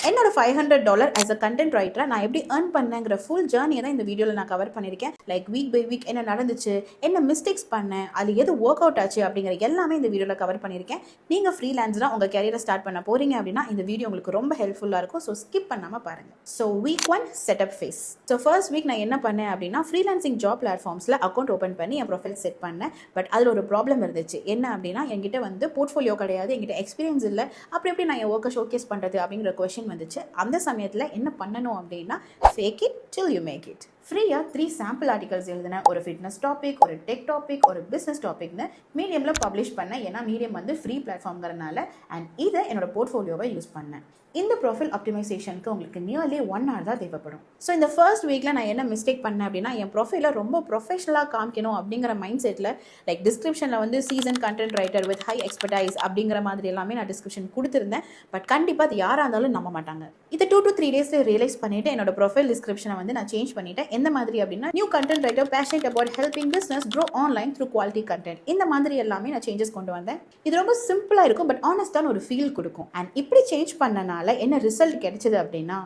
என்னோட $500 as a content writer நான் எப்படி earn பண்ணேங்கிற ஃபுல் ஜேர்னியை தான் இந்த வீடியோவில் நான் கவர் பண்ணியிருக்கேன். லைக் வீக் பை வீக் என்ன நடந்துச்சு, என்ன மிஸ்டேக்ஸ் பண்ணேன், அது எது ஒர்க் அவுட் ஆச்சு அப்படிங்கிற எல்லாமே இந்த வீடியோவில் கவர் பண்ணியிருக்கேன். நீங்கள் ஃப்ரீலான்ஸராக உங்கள் கேரியரை ஸ்டார்ட் பண்ண போகிறீங்க அப்படின்னா இந்த வீடியோ உங்களுக்கு ரொம்ப ஹெல்ப்ஃபுல்லாக இருக்கும். ஸோ ஸ்கிப் பண்ணாமல் பாருங்கள். So week 1 setup phase. So first week நான் என்ன பண்ணேன் அப்படின்னா ஃப்ரீலான்சிங் ஜாப் பிளாட்ஃபார்ம்ஸில் அக்கௌண்ட் ஓப்பன் பண்ணி என் ப்ரொஃபைல் செட் பண்ணேன். பட் அதில் ஒரு ப்ராப்ளம் இருந்துச்சு. என்ன அப்படின்னா என்கிட்ட வந்து போர்ட்ஃபோலியோ கிடையாது, என்கிட்ட எக்ஸ்பீரியன்ஸ் இல்லை, அப்படி எப்படி நான் என் ஒர்க்கை ஷோகேஸ் பண்ணுறது அப்படிங்கிற கொஸ்டின் வந்துச்சு. அந்த சமயத்தில் என்ன பண்ணணும் அப்படின்னா fake it till you make it. ஃப்ரீயாக 3 சாம்பிள் ஆர்டிகல்ஸ் எழுதினேன். ஒரு ஃபிட்னஸ் டாபிக், ஒரு டெக் டாபிக், ஒரு பிஸ்னஸ் டாபிக்னு மீடியமில் பப்ளிஷ் பண்ணேன். ஏன்னா மீடியம் வந்து ஃப்ரீ பிளாட்ஃபார்ம்ங்கிறனால. அண்ட் இதை என்னோட போர்ட்ஃபோலியோவை யூஸ் பண்ணேன். இந்த ப்ரொஃபைல் ஆப்டிமைசேஷனுக்கு உங்களுக்கு நியர்லி 1 hour தான் தேவைப்படும். ஸோ இந்த ஃபர்ஸ்ட் வீக்கில் நான் என்ன மிஸ்டேக் பண்ணேன் அப்படின்னா என் ப்ரொஃபைலை ரொம்ப ப்ரொஃபஷனலாக காமிக்கணும் அப்படிங்கிற மைண்ட் செட்டில் லைக் டிஸ்கிரிப்ஷனில் வந்து season content writer with high expertise அப்படிங்கிற மாதிரி எல்லாமே நான் டிஸ்கிரிப்ஷன் கொடுத்துருந்தேன். பட் கண்டிப்பாக அது யாராக இருந்தாலும் நம்ப மாட்டாங்க. இதை 2 to 3 days ரியலைஸ் பண்ணிவிட்டு என்னோட ப்ரொஃபைல் டிஸ்கிரிப்ஷனை வந்து நான் சேஞ்ச் பண்ணிட்டேன். எந்த மாதிரி அப்படின்னா new content writer passionate about helping business grow online through quality content. இந்த மாதிரி எல்லாமே நான் சேஞ்சஸ் கொண்டு வந்தேன். இது ரொம்ப சிம்பிளாக இருக்கும், பட் ஆனஸ்டான ஒரு ஃபீல் கொடுக்கும். அண்ட் இப்படி சேஞ்ச் பண்ணனால என்ன ரிசல்ட் கிடைச்சது அப்படின்னா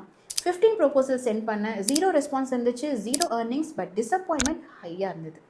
15 ப்ரொபோசல் சென்ட் பண்ண 0 ரெஸ்பான்ஸ் இருந்துச்சு, 0 earnings, பட் டிசப்பாயின்மெண்ட் ஹையாக இருந்தது.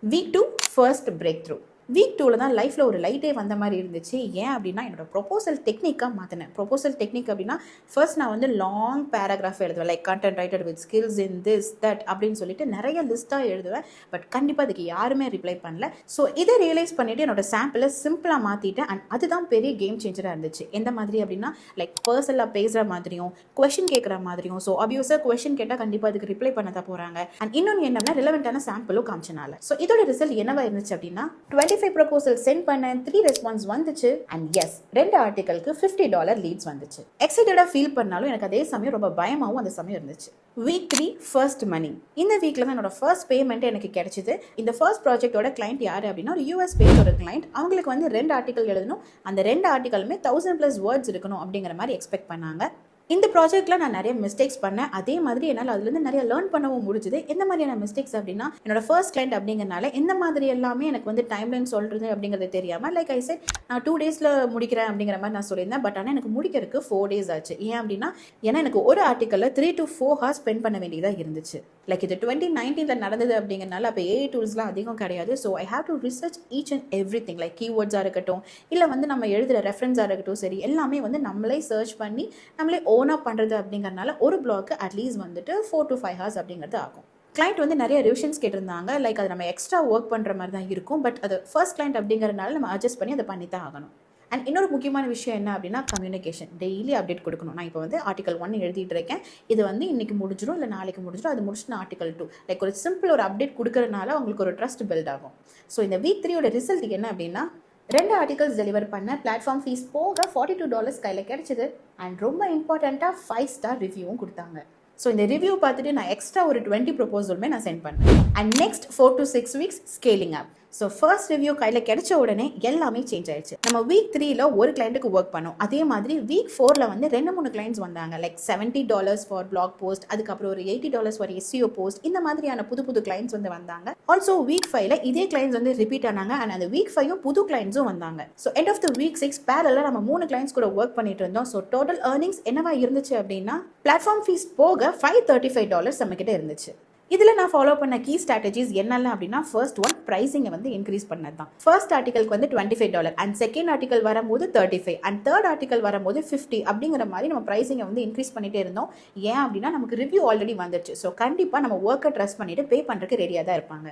Week 2 first break through. Week 2ல் தான் லைஃப்பில் ஒரு லைட்டே வந்த மாதிரி இருந்துச்சு. ஏன் அப்படின்னா என்னோட ப்ரொபோசல் டெக்னிக்காக மாற்றினேன். ப்ரொபோசல் டெக்னிக் அப்படின்னா ஃபர்ஸ்ட் நான் வந்து லாங் பேராகிராஃப் எழுதுவேன். Like content writer with skills in this that அப்படின்னு சொல்லிட்டு நிறைய லிஸ்ட்டாக எழுதுவேன். பட் கண்டிப்பாக அதுக்கு யாருமே ரிப்ளை பண்ணல. ஸோ இதை ரியலைஸ் பண்ணிவிட்டு என்னோட சாம்பிளை சிம்பிளாக மாற்றிட்டேன். அண்ட் அதுதான் பெரிய கேம் சேஞ்சராக இருந்துச்சு. எந்த மாதிரி அப்படின்னா லைக் பர்சனலாக பேசுகிற மாதிரியும் கொஷின் கேட்குற மாதிரியும். ஸோ அபியூஸாக கொஷின் கேட்டால் கண்டிப்பாக அதுக்கு ரிப்ளை பண்ண தான் போகிறாங்க. அண்ட் இன்னொன்று என்னன்னா ரிலவெண்ட்டான சாம்பிளும் காமிச்சனால. ஸோ இதோட ரிசல்ட் என்னவா இருந்துச்சு அப்படின்னா 25 ப்ரொபோசல் சென்ட் பண்ண 3 ரெஸ்பான்ஸ் வந்துச்சு. அண்ட் எஸ் 2 ஆர்டிகலுக்கு $50 லீட்ஸ் வந்துச்சு. எக்ஸைட்டடாக ஃபீல் பண்ணாலும் எனக்கு அதே சமயம் ரொம்ப பயமாகவும் அந்த சமயம் இருந்துச்சு. வீக் 3 ஃபர்ஸ்ட் மணி. இந்த வீக்கில் தான் என்னோட ஃபர்ஸ்ட் பேமெண்ட் எனக்கு கிடைச்சிது. இந்த ஃபர்ஸ்ட் ப்ராஜெக்டோட கிளைண்ட் யார் அப்படின்னா ஒரு US பேஸ்ட் ஒரு கிளைண்ட். அவங்களுக்கு வந்து 2 ஆர்டிகல் எழுதணும். அந்த 2 ஆர்டிகலுமே 1000+ வேர்ட்ஸ் இருக்கணும் அப்படிங்கிற மாதிரி எக்ஸ்பெக்ட் பண்ணாங்க. இந்த ப்ராஜெக்ட்டில் நான் நிறைய மிஸ்டேக்ஸ் பண்ணேன். அதே மாதிரி என்னால் அதுலேருந்து நிறைய லேர்ன் பண்ணவும் முடிஞ்சுது. எந்த மாதிரியான மிஸ்டேக்ஸ் அப்படின்னா என்னோட ஃபர்ஸ்ட் கிளைண்ட் அப்படிங்கிறனால எந்த மாதிரி எல்லாமே எனக்கு வந்து டைம்லைன் சொல்கிறது அப்படிங்கிறது தெரியாமல் லைக் ஐ செட் நான் 2 daysல முடிக்கிறேன் அப்படிங்கிற மாதிரி நான் சொல்லியிருந்தேன். பட் ஆனால் எனக்கு முடிக்கிறதுக்கு 4 days ஆச்சு. ஏன் அப்படின்னா ஏன்னா எனக்கு ஒரு ஆர்டிக்கலில் 3 to 4 hours ஸ்பெண்ட் பண்ண வேண்டியதாக இருந்துச்சு. லைக் இது 2019 நடந்தது அப்படிங்கிறனால அப்போ AI டூல்ஸ்லாம் அதிகம் கிடையாது. So I have to research each and every thing. Like கீவேர்ட்ஸாக இருக்கட்டும், இல்லை வந்து நம்ம எழுதுகிற ரெஃபரன்ஸாக இருக்கட்டும், சரி எல்லாமே வந்து நம்மளே சர்ச் பண்ணி நம்மளே ஓனாக பண்ணுறது அப்படிங்கிறனால ஒரு பிளாக்கு அட்லீஸ்ட் வந்துட்டு 4 to 5 hours அப்படிங்கிறது ஆகும். கிளைண்ட் வந்து நிறைய ரிவிஷன்ஸ் கேட்டிருந்தாங்க. லைக் அது நம்ம எக்ஸ்ட்ரா ஒர்க் பண்ணுற மாதிரி தான் இருக்கும். பட் அது ஃபர்ஸ்ட் கிளைண்ட் அப்படிங்கிறனால நம்ம அட்ஜஸ்ட் பண்ணி அதை பண்ணி தான் ஆகணும். அண்ட் இன்னொரு முக்கியமான விஷயம் என்ன அப்படின்னா கம்யூனிகேஷன். டெய்லி அப்டேட் கொடுக்கணும். நான் இப்போ வந்து ஆர்டிகல் 1 எழுதிட்டு இருக்கேன். இது வந்து இன்னைக்கு முடிஞ்சிடும், இல்லை நாளைக்கு முடிஞ்சிடும், அது முடிச்சுட்டு ஆர்டிகல் 2 லைக் ஒரு சிம்பிள் ஒரு அப்டேட் கொடுக்கறதுனால உங்களுக்கு ஒரு ட்ரஸ்ட் பில்ட் ஆகும். ஸோ இந்த வீக் 3யோட ரிசல்ட் என்ன அப்படின்னா 2 ஆர்டிகல்ஸ் டெலிவர் பண்ண, பிளாட்ஃபார்ம் ஃபீஸ் போக $42 கையில் கிடைச்சிது. அண்ட் ரொம்ப இம்பார்ட்டண்ட்டாக 5 star ரிவ்யூவும் கொடுத்தாங்க. ஸோ இந்த ரிவ்யூ பார்த்துட்டு நான் எக்ஸ்ட்ரா ஒரு 20 ப்ரொபோசலுமே நான் சென்ட் பண்ணேன். And next 4 to 6 weeks scaling up. So first review கையில் கிடைச்ச உடனே எல்லாமே சேஞ்ச் ஆயிடுச்சு. நம்ம வீக் 3ல் ஒரு கிளைண்ட்டுக்கு ஒர்க் பண்ணோம். அதே மாதிரி வீக் 4ல் வந்து 2-3 கிளைண்ட்ஸ் வந்தாங்க. லைக் $70 ஃபார் பிளாக் போஸ்ட், அதுக்கப்புறம் ஒரு $80 ஃபார் SEO போஸ்ட். இந்த மாதிரியான புது கிளைண்ட்ஸ் வந்து வந்தாங்க. ஆல்சோ வீக் 5ல் இதே கிளைண்ட்ஸ் வந்து ரிப்பீட் ஆனாங்க. அண்ட் அந்த வீக் 5ம் புது கிளைண்ட்ஸும் வந்தாங்க. So end of the week 6 பேரலில் நம்ம 3 கிளைண்ட்ஸ் கூட ஒர்க் பண்ணிட்டு இருந்தோம். ஸோ டோட்டல் earnings என்னவா இருந்துச்சு அப்படின்னா பிளாட்ஃபார்ம் ஃபீஸ் போக $535 நம்மக்கிட்ட இருந்துச்சு. இதில் நான் ஃபாலோ பண்ண கீ ஸ்ட்ராட்டஜிஸ் என்னெல்லாம் அப்படின்னா ஃபர்ஸ்ட் ஒன் ப்ரைஸிங்கை வந்து இன்க்ரீஸ் பண்ணது தான். ஃபர்ஸ்ட் ஆர்டிகலுக்கு வந்து $25 அண்ட் செகண்ட் ஆர்டிகல் வரும்போது 35 அண்ட் தேர்ட் ஆர்டிகல் வரும்போது 50 அப்படிங்கிற மாதிரி நம்ம ப்ரைஸிங்கை வந்து இன்க்ரீஸ் பண்ணிட்டே இருந்தோம். ஏன் அப்படின்னா நமக்கு ரிவ்யூ ஆல்ரெடி வந்துடுச்சு. ஸோ கண்டிப்பாக நம்ம ஒர்க்கை ட்ரஸ்ட் பண்ணிட்டு பே பண்ணுறதுக்கு ரெடியாக தான் இருப்பாங்க.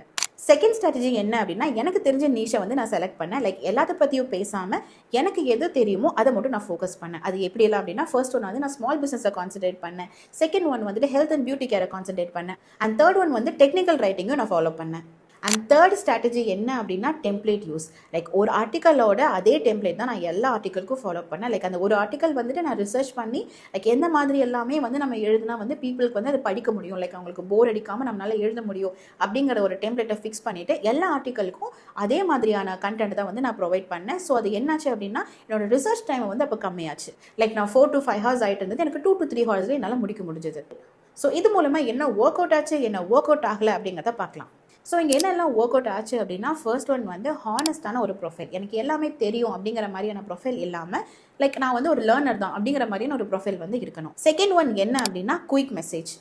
செகண்ட் ஸ்ட்ராட்டஜி என்ன அப்படின்னா எனக்கு தெரிஞ்ச நீஷை வந்து நான் செலக்ட் பண்ணேன். லைக் எல்லாத்த பற்றியும் பேசாமல் எனக்கு எது தெரியுமோ அதை மட்டும் நான் ஃபோக்கஸ் பண்ணேன். அது எப்படியெல்லாம் அப்படின்னா ஃபர்ஸ்ட் ஒன் வந்து நான் ஸ்மால் பிஸ்னஸை கான்சன்ட்ரேட் பண்ணேன். செகண்ட் ஒன் வந்துட்டு ஹெல்த் அண்ட் பியூட்டி கேரை கான்சன்ட்ரேட் பண்ணேன். அண்ட் தேர்ட் ஒன் வந்து டெக்னிக்கல் ரைட்டிங்கும் நான் ஃபாலோ பண்ணேன். அண்ட் தேர்ட் ஸ்ட்ராட்டஜி என்ன அப்படின்னா டெம்ப்ளேட் யூஸ். லைக் ஒரு ஆர்டிக்கலோட அதே டெம்ப்ளேட் தான் நான் எல்லா ஆர்டிக்கலுக்கும் ஃபாலோ பண்ணேன். லைக் அந்த ஒரு ஆர்டிக்கல் வந்துட்டு நான் ரிசர்ச் பண்ணி லைக் எந்த மாதிரி எல்லாமே வந்து நம்ம எழுதுனா வந்து பீப்புளுக்கு வந்து அதை படிக்க முடியும், லைக் அவங்களுக்கு போர் அடிக்காமல் நம்மளால எழுத முடியும் அப்படிங்கிற ஒரு டெம்ப்ளேட்டை ஃபிக்ஸ் பண்ணிவிட்டு எல்லா ஆர்டிக்கலுக்கும் அதே மாதிரியான கண்டென்ட் தான் வந்து நான் ப்ரொவைட் பண்ணேன். ஸோ அது என்னாச்சு அப்படின்னா என்னோட ரிசர்ச் டைம் வந்து அப்போ கம்மியாச்சு. லைக் நான் 4 to 5 hours ஆகிட்டு இருந்தது, எனக்கு 2 to 3 hours என்னால் முடிக்க முடிஞ்சது. ஸோ இது மூலமாக என்ன ஒர்க் அவுட் ஆச்சு, என்ன ஒர்க் அவுட் ஆகலை அப்படிங்கிறத பார்க்கலாம். ஸோ இங்கே என்னெல்லாம் ஒர்க் அவுட் ஆச்சு அப்படின்னா, ஃபர்ஸ்ட் ஒன் வந்து ஹானஸ்டான ஒரு ப்ரொஃபைல். எனக்கு எல்லாமே தெரியும் அப்படிங்கிற மாதிரியான ப்ரொஃபைல் இல்லாமல், லைக் நான் வந்து ஒரு லேர்னர் தான் அப்படிங்கிற மாதிரியான ஒரு ப்ரொஃபைல் வந்து இருக்கணும். செகண்ட் ஒன் என்ன அப்படின்னா, குயிக் மெசேஜ்.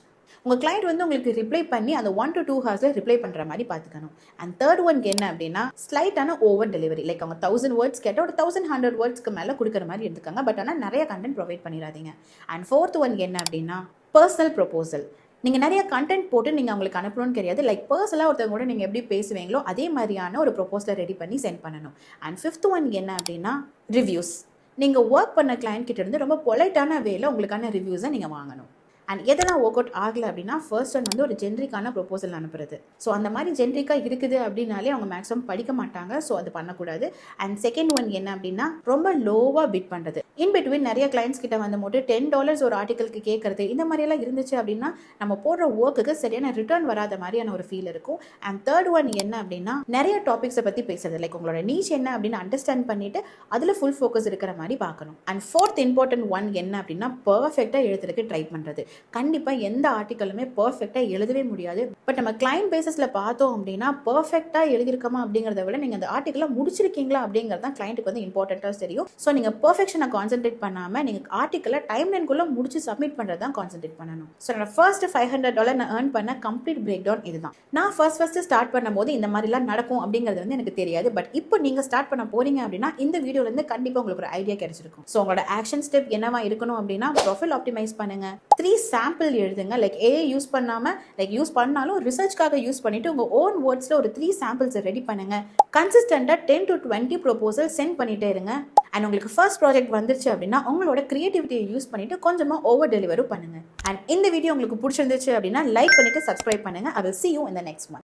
உங்கள் கிளைண்ட் வந்து உங்களுக்கு ரிப்ளை பண்ணி அந்த 1 to 2 ஹவர்ஸில் ரிப்ளை பண்ணுற மாதிரி பார்த்துக்கணும். அண்ட் தேர்ட் ஒன்க்கு என்ன அப்படின்னா, ஸ்லைட்டான ஓவர் டெலிவரி. லைக் அவங்க 1000 வேர்ட்ஸ் கேட்டால் ஒரு 1100 வேர்ட்ஸ்க்கு மேலே கொடுக்குற மாதிரி எடுத்துக்காங்க. பட் ஆனால் நிறைய கண்டென்ட் ப்ரொவைட் பண்ணிடாதீங்க. அண்ட் ஃபோர்த் ஒன் என்ன அப்படின்னா, பர்சனல் ப்ரொபோசல். நீங்கள் நிறைய கண்டென்ட் போட்டு நீங்கள் அவங்களுக்கு அனுப்பணும்னு கிடையாது. லைக் பர்சனலாக ஒருத்தவங்க கூட நீங்கள் எப்படி பேசுவீங்களோ அதே மாதிரியான ஒரு ப்ரொபோசலை ரெடி பண்ணி சென்ட் பண்ணணும். அண்ட் ஃபிஃப்த் ஒன் என்ன அப்படின்னா, ரிவ்யூஸ். நீங்கள் ஒர்க் பண்ண கிளைண்ட் கிட்ட இருந்து ரொம்ப பொலைட்டான வேல உங்களுக்கான ரிவ்யூஸை நீங்கள் வாங்கணும். அண்ட் எதெல்லாம் ஒர்க் அவுட் ஆகலை அப்படின்னா, ஃபர்ஸ்ட் ஒன் வந்து ஒரு ஜென்ரிக்கான ப்ரொபோசல் அனுப்புறது. ஸோ அந்த மாதிரி ஜென்ரிக்காக இருக்குது அப்படின்னாலே அவங்க மேக்ஸிமம் படிக்க மாட்டாங்க. ஸோ அது பண்ணக்கூடாது. அண்ட் செகண்ட் ஒன் என்ன அப்படின்னா, ரொம்ப லோவாக பிட் பண்ணுறது. இன் பிட்வீன் நிறைய கிளைண்ட்ஸ் கிட்ட வந்து போட்டு $10 ஒரு ஆர்டிக்கலுக்கு கேட்கறது, இந்த மாதிரியெல்லாம் இருந்துச்சு அப்படின்னா நம்ம போடுற ஒர்க்குக்கு சரியான ரிட்டர்ன் வராத மாதிரியான ஒரு ஃபீல் இருக்கும். அண்ட் தேர்ட் ஒன் என்ன அப்படின்னா, நிறைய டாபிக்ஸை பற்றி பேசுறது. லைக் உங்களோட நீச் என்ன அப்படின்னு அண்டர்ஸ்டாண்ட் பண்ணிட்டு அதில் ஃபுல் ஃபோக்கஸ் இருக்கிற மாதிரி பார்க்கணும். அண்ட் ஃபோர்த் இம்பார்ட்டன்ட் ஒன் என்ன அப்படின்னா, பர்ஃபெக்டாக எழுதுறதுக்கு ட்ரை பண்ணுறது. கண்டிப்பாக எந்த ஆர்டிக்கலுமே பர்ஃபெக்டாக எழுதவே முடியாது. பட் நம்ம கிளைண்ட் பேசஸில் பார்த்தோம் அப்படின்னா, பர்ஃபெக்டாக எழுதியிருக்கோமா அப்படிங்கிறத விட நீங்கள் அந்த ஆர்டிக்கலை முடிச்சிருக்கீங்களா அப்படிங்கிறது தான் கிளைண்ட்டுக்கு வந்து இம்பார்ட்டண்ட்டாக தெரியும். ஸோ நீங்கள் பர்ஃபெக்ஷனை கான்சென்ட்ரேட் பண்ணாமல் நீங்கள் ஆர்டிக்கலை டைம் லைனுக்குள்ளே முடிச்சு சப்மிட் பண்ணுறது தான் கான்சென்ட்ரேட் பண்ணணும். ஸோ நான் ஃபர்ஸ்ட் $500 நான் ஏர்ன் பண்ண கம்ப்ளீட் பிரேக் டவுன் இதுதான். நான் ஃபர்ஸ்ட் ஸ்டார்ட் பண்ணும்போது இந்த மாதிரிலாம் நடக்கும் அப்படிங்கிறது வந்து எனக்கு தெரியாது. பட் இப்போ நீங்கள் ஸ்டார்ட் பண்ண போறீங்க அப்படின்னா இந்த வீடியோலேருந்து கண்டிப்பாக உங்களுக்கு ஒரு ஐடியா கிடைச்சிருக்கும். ஸோ உங்களோட ஆக்ஷன் ஸ்டெப் என்னவா இருக்கணும் அப்படின்னா, ப்ரொஃபைல் ஆப்டிமைஸ் பண்ணுங்க, 3 சாம்பிள் எழுதுங்க. லைக் ஏஐ யூஸ் பண்ணாமல், லைக் யூஸ் பண்ணாலும் ரிசர்ச்காக யூஸ் பண்ணிட்டு உங்கள் ஓன் வேர்ட்ஸில் ஒரு 3 சாம்பிள்ஸை ரெடி பண்ணுங்க. கன்சிஸ்டண்டாக 10 to 20 ப்ரொபோசல் சென்ட் பண்ணிட்டே இருங்க. அண்ட் உங்களுக்கு ஃபர்ஸ்ட் ப்ராஜெக்ட் வந்துருச்சு அப்படின்னா உங்களோட கிரியேட்டிவிட்டியை யூஸ் பண்ணிட்டு கொஞ்சமாக ஓவர் டெலிவரும் பண்ணுங்க. அண்ட் இந்த வீடியோ உங்களுக்கு பிடிச்சிருந்துச்சு அப்படின்னா லைக் பண்ணிட்டு சப்ஸ்கிரைப் பண்ணுங்க. I will see you in the next one.